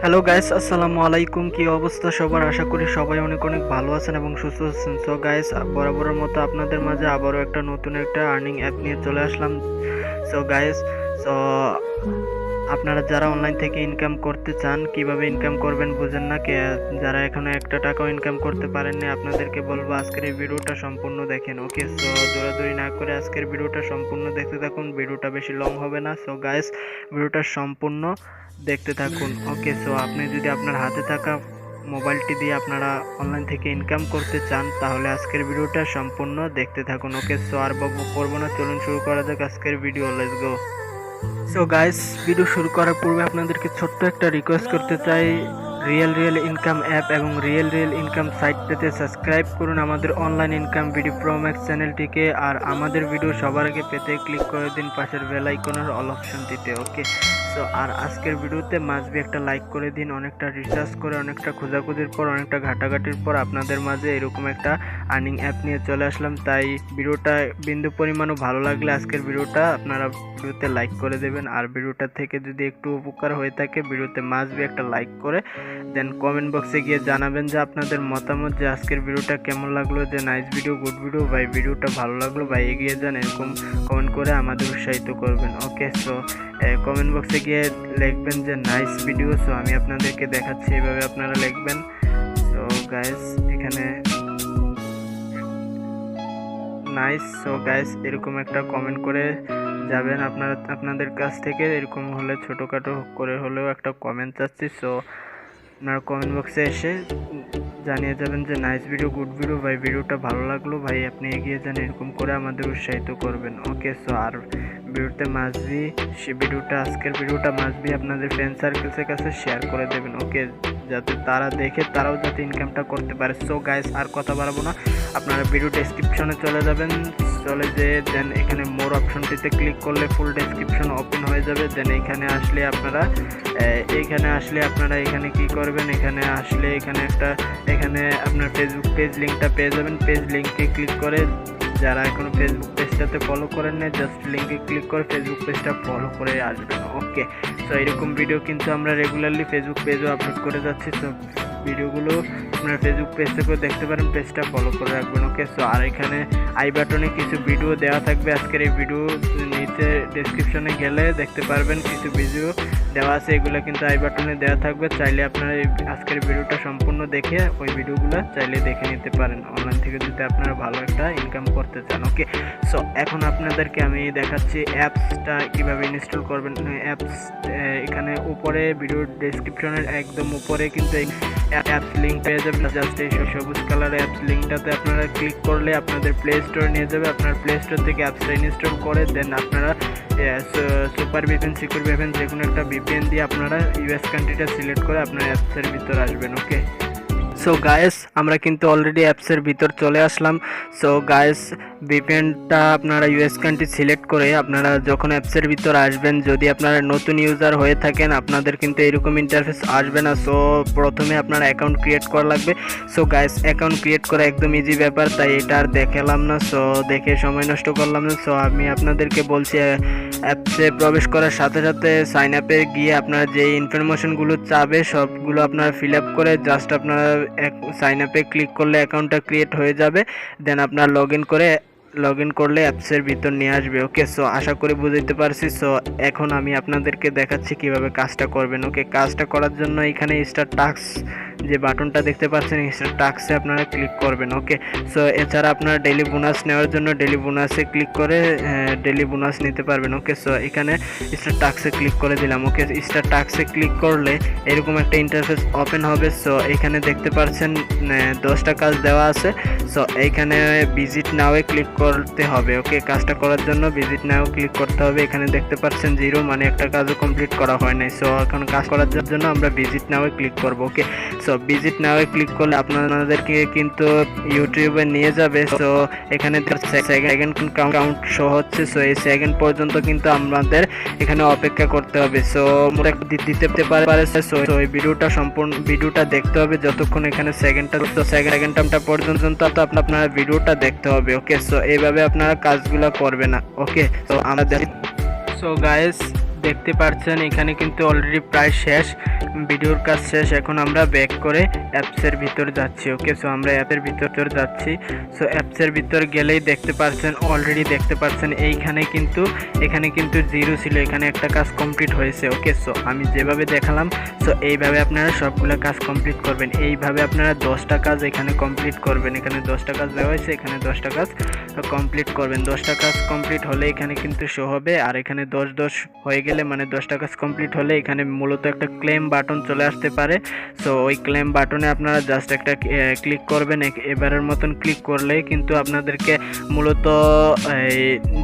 Hello guys, আসসালামু আলাইকুম। কি অবস্থা সবার? আশা করি সবাই অনেক অনেক ভালো আছেন এবং সুস্থ আছেন। সো গাইস, বরাবরের মতো আপনাদের মাঝে আবারও একটা নতুন একটা আর্নিং অ্যাপ নিয়ে চলে আসলাম। সো গাইস, সো আপনারা যারা অনলাইন থেকে ইনকাম করতে চান, কিভাবে ইনকাম করবেন বুঝেন না, যারা এখনো একটা টাকাও ইনকাম করতে পারেননি, আপনাদেরকে বলবো আজকের এই ভিডিওটা সম্পূর্ণ দেখেন। ওকে, সো দৌড়াদৌড়ি না করে আজকের ভিডিওটা সম্পূর্ণ দেখতে থাকুন। ভিডিওটা বেশি লং হবে না। সো গাইস, ভিডিওটা সম্পূর্ণ দেখতে থাকুন। ওকে, সো আপনি যদি আপনার হাতে থাকা মোবাইলটি দিয়ে আপনারা অনলাইন থেকে ইনকাম করতে চান, তাহলে আজকের ভিডিওটা সম্পূর্ণ দেখতে থাকুন। ওকে, সো আর করবো না, চলুন শুরু করা যাক আজকের video. Let's go. So guys, video শুরু করার পূর্বে আপনাদেরকে ছোট্ট একটা রিকোয়েস্ট করতে চাই। রিয়েল ইনকাম অ্যাপ এবং রিয়েল ইনকাম সাইট পেতে সাবস্ক্রাইব করুন আমাদের online income video pro max চ্যানেলটিকে। আর আমাদের ভিডিও সবার আগে পেতে ক্লিক করে দিন পাশের বেল আইকনের অল অপশনটিতে। ওকে, সো আর আজকের ভিডিওতে মাঝবি একটা লাইক করে দিন। অনেকটা রিসার্চ করে, অনেকটা খোঁজাখুঁজির পর, অনেকটা ঘাটাঘাটির পর আপনাদের মাঝে এরকম একটা আর্নিং অ্যাপ নিয়ে চলে আসলাম। তাই ভিডিওটা বিন্দু পরিমাণও ভালো লাগলে আজকের ভিডিওটা আপনারা ভিডিওতে লাইক করে দেবেন। আর ভিডিওটা থেকে যদি একটু উপকার হয়ে থাকে, ভিডিওতে মাঝবি একটা লাইক করে দেন কমেন্ট বক্সে গিয়ে জানাবেন যে আপনাদের মতামত, যে আজকের ভিডিওটা কেমন লাগলো, যে নাইস ভিডিও, গুড ভিডিও, ভাই ভিডিওটা ভালো লাগলো, ভাই এগিয়ে যান, এরকম কমেন্ট করে আমাদের উৎসাহিত করবেন। ওকে, সো কমেন্ট বক্সে গিয়ে লিখবেন যে নাইস ভিডিও। সো আমি আপনাদেরকে দেখাচ্ছি, এইভাবে আপনারা লিখবেন। সো গাইস, এখানে নাইস। সো গাইস, এরকম একটা কমেন্ট করে যাবেন। আপনাদের কাছ থেকে এরকম হলে ছোটোখাটো করে হলেও একটা কমেন্ট চাচ্ছি। সো আপনারা কমেন্ট বক্সে এসে জানিয়ে যাবেন যে নাইস ভিডিও, গুড ভিডিও, ভাই ভিডিওটা ভালো লাগলো, ভাই আপনি এগিয়ে যান, এরকম করে আমাদের উৎসাহিত করবেন। ওকে, সো আর ভিডিওতে মাসবি আজকের ভিডিওটা মাসবি আপনাদের ফ্রেন্ড সার্কেলসের কাছে শেয়ার করে দেবেন। ওকে, যাতে তারা দেখে তারাও যাতে ইনকামটা করতে পারে। সো গাইস, আর কথা বাড়াবো না, আপনারা ভিডিও ডেসক্রিপশনে চলে যাবেন। চলে যেয়ে দেন এখানে মোর অপশনটিতে ক্লিক করলে ফুল ডেসক্রিপশন ওপেন হয়ে যাবে। দেন এখানে আসলে আপনারা এখানে কি করবেন, এখানে আসলে এখানে আপনার ফেসবুক পেজ লিঙ্কটা পেয়ে যাবেন। পেজ লিঙ্কে ক্লিক করে, যারা এখনো ফেসবুক পেজটাতে ফলো করেন না, জাস্ট লিঙ্কে ক্লিক করে ফেসবুক পেজটা ফলো করে আসবেন। ওকে, সো এরকম ভিডিও কিন্তু আমরা রেগুলারলি ফেসবুক পেজও আপলোড করে যাচ্ছি। সো ভিডিওগুলো আপনারা ফেসবুক পেজ থেকেও দেখতে পারেন, পেজটা ফলো করে রাখবেন। ওকে, সো আর এখানে আই বাটনে কিছু ভিডিও দেওয়া থাকবে। আজকের এই ভিডিও নিচে ডেসক্রিপশনে গেলে দেখতে পারবেন কিছু ভিডিও দেওয়া আছে, এগুলো কিন্তু আই বাটনে দেওয়া থাকবে। চাইলে আপনারা আজকের ভিডিওটা সম্পূর্ণ দেখে ওই ভিডিওগুলো চাইলে দেখে নিতে পারেন অনলাইন থেকে, যদি আপনারা ভালো একটা ইনকাম করতে চান। ওকে, সো এখন আপনাদেরকে আমি দেখাচ্ছি অ্যাপসটা কীভাবে ইনস্টল করবেন। এখানে উপরে ভিডিও ডেসক্রিপশনের একদম উপরে কিন্তু অ্যাপস লিঙ্ক পেয়ে যাবেন। জাস্ট এই সবুজ কালার অ্যাপস লিঙ্কটাতে আপনারা ক্লিক করলে আপনাদের প্লে স্টোর নিয়ে যাবে। আপনার প্লে স্টোর থেকে অ্যাপসটা ইনস্টল করে দেন আপনারা সুপার ভিপিএন, সিকিউর ভিপিএন, যে কোনো একটা ভিপিএন দিয়ে আপনারা ইউএস কান্ট্রিটা সিলেক্ট করে আপনার অ্যাপসের ভিতর আসবেন। ওকে, সো গাইস, আমরা কিন্তু অলরেডি অ্যাপসের ভিতর চলে আসলাম। সো গাইস, ভিপিএনটা আপনারা ইউএস কান্ট্রি সিলেক্ট করে আপনারা যখন অ্যাপসের ভিতর আসবেন, যদি আপনারা নতুন ইউজার হয়ে থাকেন, আপনাদের কিন্তু এরকম ইন্টারফেস আসবে না। সো প্রথমে আপনারা অ্যাকাউন্ট ক্রিয়েট করা লাগবে। সো গাইস, অ্যাকাউন্ট ক্রিয়েট করা একদম ইজি ব্যাপার, তাই এটা আর দেখালাম না। সো দেখে সময় নষ্ট করলাম না। সো আমি আপনাদেরকে বলছি, অ্যাপসে প্রবেশ করার সাথে সাথে সাইন আপে গিয়ে আপনারা যে ইনফরমেশনগুলো চাবে সবগুলো আপনারা ফিল আপ করে জাস্ট আপনারা সাইন আপে ক্লিক করলে অ্যাকাউন্টটা ক্রিয়েট হয়ে যাবে। দেন আপনার লগ ইন করলে অ্যাপসের ভিতর নিয়ে আসবে। ওকে, সো আশা করি বুঝতে পারছি। সো এখন আমি আপনাদেরকে দেখাচ্ছি কিভাবে কাজটা করবেন। ওকে, কাজটা করার জন্য এখানে স্টার্ট টাস্ক যে বাটনটা দেখতে পাচ্ছেন, স্টার্ট টাস্কে আপনারা ক্লিক করবেন। ওকে, সো এছাড়া আপনারা ডেইলি বোনাস নেওয়ার জন্য ডেইলি বোনাসে ক্লিক করে ডেইলি বোনাস নিতে পারবেন। ওকে, সো এখানে স্টার্ট টাস্কে ক্লিক করে দিলাম। ওকে, স্টার্ট টাস্কে ক্লিক করলে এরকম একটা ইন্টারফেস ওপেন হবে। সো এখানে দেখতে পাচ্ছেন 10টা কাজ দেওয়া আছে। সো এইখানে ভিজিট নাওয়ে ক্লিক করতে হবে। ওকে, কাজটা করার জন্য ভিজিট নাও ক্লিক করতে হবে। এখানে দেখতে পাচ্ছেন 0, মানে একটা কাজও কমপ্লিট করা হয় নাই। সো এখন কাজ করার জন্য আমরা ভিজিট নাওয়ে ক্লিক করব। ওকে, সো ভিজিট নাওয়ে ক্লিক করলে আপনাদেরকে কিন্তু ইউটিউবে নিয়ে যাবে। সো এখানে সেকেন্ড কাউন্ট শো হচ্ছে। সো এই সেকেন্ড পর্যন্ত কিন্তু আমাদের এখানে অপেক্ষা করতে হবে। সো দিতে পারে। সো এই ভিডিওটা দেখতে হবে যতক্ষণ এখানে সেকেন্ডটা পর্যন্ত আপনারা ভিডিওটা দেখতে হবে। ওকে, সো এইভাবে আপনারা কাজগুলো করবে না। ওকে, সো আমরা সো গাইস, দেখতে পাচ্ছেন এখানে কিন্তু অলরেডি প্রায় শেষ। ভিডিওর কাজ শেষ। এখন আমরা ব্যাক করে অ্যাপসের ভিতর যাচ্ছি। ওকে, সো আমরা অ্যাপের ভিতর যাচ্ছি। সো অ্যাপসের ভিতর গেলেই দেখতে পাচ্ছেন, অলরেডি দেখতে পাচ্ছেন এখানে কিন্তু জিরো ছিল, এখানে একটা কাজ কমপ্লিট হয়েছে। ওকে, সো আমি যেভাবে দেখালাম, সো এইভাবে আপনারা সবগুলো কাজ কমপ্লিট করবেন। এইভাবে আপনারা 10টা কাজ এখানে কমপ্লিট করবেন। এখানে 10টা কাজ দেওয়া হয়েছে, এখানে 10টা কাজ কমপ্লিট করবেন। 10টা কাজ কমপ্লিট হলে এখানে কিন্তু শো হবে, আর এখানে 10 হয়ে গেলে মানে 10টা কাজ কমপ্লিট হলে এখানে মূলত একটা ক্লেম বাটন চলে আসতে পারে। সো ওই ক্লেম বাটনে আপনারা জাস্ট একটা ক্লিক করবেন। এবারের মতন ক্লিক করলে কিন্তু আপনাদেরকে মূলত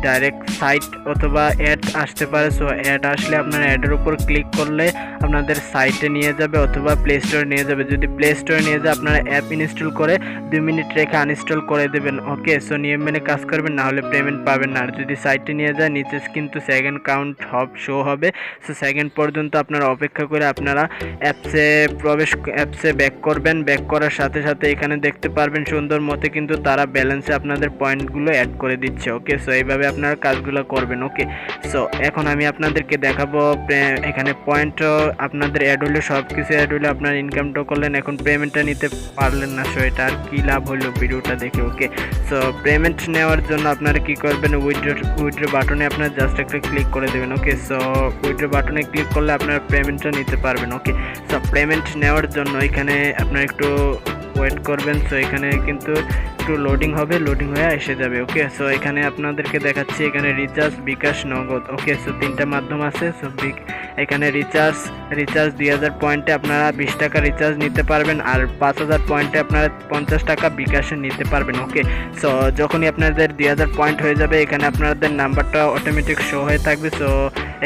ডাইরেক্ট সাইট অথবা অ্যাড আসতে পারে। সো অ্যাড আসলে আপনারা অ্যাডের উপর ক্লিক করলে আপনাদের সাইটে নিয়ে যাবে অথবা প্লে স্টোরে নিয়ে যাবে। যদি প্লে স্টোরে নিয়ে যায় আপনারা অ্যাপ ইনস্টল করে 2 মিনিট রেখে আনইনস্টল করে দেবেন। ওকে, সো নিয়ম মেনে কাজ করবেন, না হলে পেমেন্ট পাবেন না। আর যদি সাইটে নিয়ে যায় নিচে কিন্তু সেকেন্ড কাউন্ট শো হবে। সো সেকেন্ড পর্যন্ত আপনারা অপেক্ষা করে আপনারা অ্যাপসে ব্যাক করবেন। ব্যাক করার সাথে সাথে এখানে দেখতে পারবেন সুন্দর মতে কিন্তু তারা ব্যালেন্সে আপনাদের পয়েন্টগুলো অ্যাড করে দিচ্ছে। ওকে, সো এইভাবে আপনারা কাজগুলো করবেন। ওকে, সো এখন আমি আপনাদেরকে দেখাবো এখানে পয়েন্ট আপনাদের অ্যাড হলে, সব কিছু অ্যাড হলে আপনার ইনকামটা করলেন, এখন পেমেন্টটা নিতে পারলেন না। সো এটা আর কি লাভ হলো ভিডিওটা দেখে। ওকে, সো পেমেন্ট নেওয়ার জন্য আপনারা কি করবেন, উইথড্র বাটনে আপনার জাস্ট একটা ক্লিক করে দেবেন। ওকে, সো উইথড্র বাটনে ক্লিক করলে আপনারা পেমেন্টটা নিতে পারবেন। ওকে, সো পেমেন্ট নেওয়ার জন্য এখানে আপনারা একটু ওয়েট করবেন। সো এখানে কিন্তু একটু লোডিং হবে, লোডিং হয়ে এসে যাবে। ওকে, সো এখানে আপনাদেরকে দেখাচ্ছি এখানে রিচার্জ, বিকাশ, নগদ। ওকে, সো 3টা মাধ্যম আছে। সো এখানে রিচার্জ 2000 পয়েন্টে আপনারা 20 টাকা রিচার্জ নিতে পারবেন, আর 5000 পয়েন্টে আপনারা 50 টাকা বিকাশে নিতে পারবেন। ওকে, সো যখনই আপনাদের 2000 পয়েন্ট হয়ে যাবে এখানে আপনাদের নাম্বারটা অটোমেটিক শো হয়ে থাকবে। সো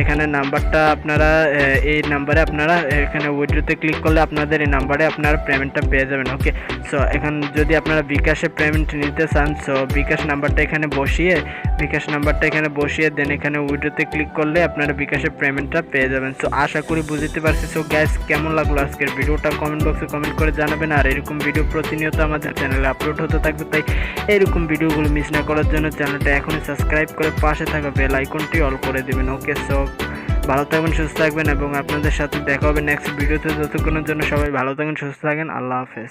এখানে নাম্বারটা আপনারা এই নাম্বারে আপনারা এখানে উইথড্রতে ক্লিক করলে আপনাদের এই নাম্বারে আপনারা পেমেন্টটা পেয়ে যাবেন। ওকে, সো এখন যদি আপনারা বিকাশে পেমেন্ট নিতে চান, সো বিকাশ নাম্বারটা এখানে বসিয়ে দেন এখানে উইথড্রতে ক্লিক করলে আপনারা বিকাশে পেমেন্টটা পেয়ে যাবেন। সো আশা করি বুঝতে পারছি। সো গাইস, কেমন লাগলো আজকের ভিডিওটা কমেন্ট বক্সে কমেন্ট করে জানাবেন। আর এরকম ভিডিও প্রতিনিয়ত আমাদের চ্যানেলে আপলোড হতে থাকবে, তাই এরকম ভিডিওগুলো মিস না করার জন্য চ্যানেলটা এখনই সাবস্ক্রাইব করে পাশে থাকা বেল আইকনটি অল করে দেবেন। ওকে, সো ভালো থাকবেন, সুস্থ থাকবেন এবং আপনাদের সাথে দেখা হবে নেক্সট ভিডিওতে। যতক্ষণের জন্য সবাই ভালো থাকেন, সুস্থ থাকেন। আল্লাহ হাফেজ।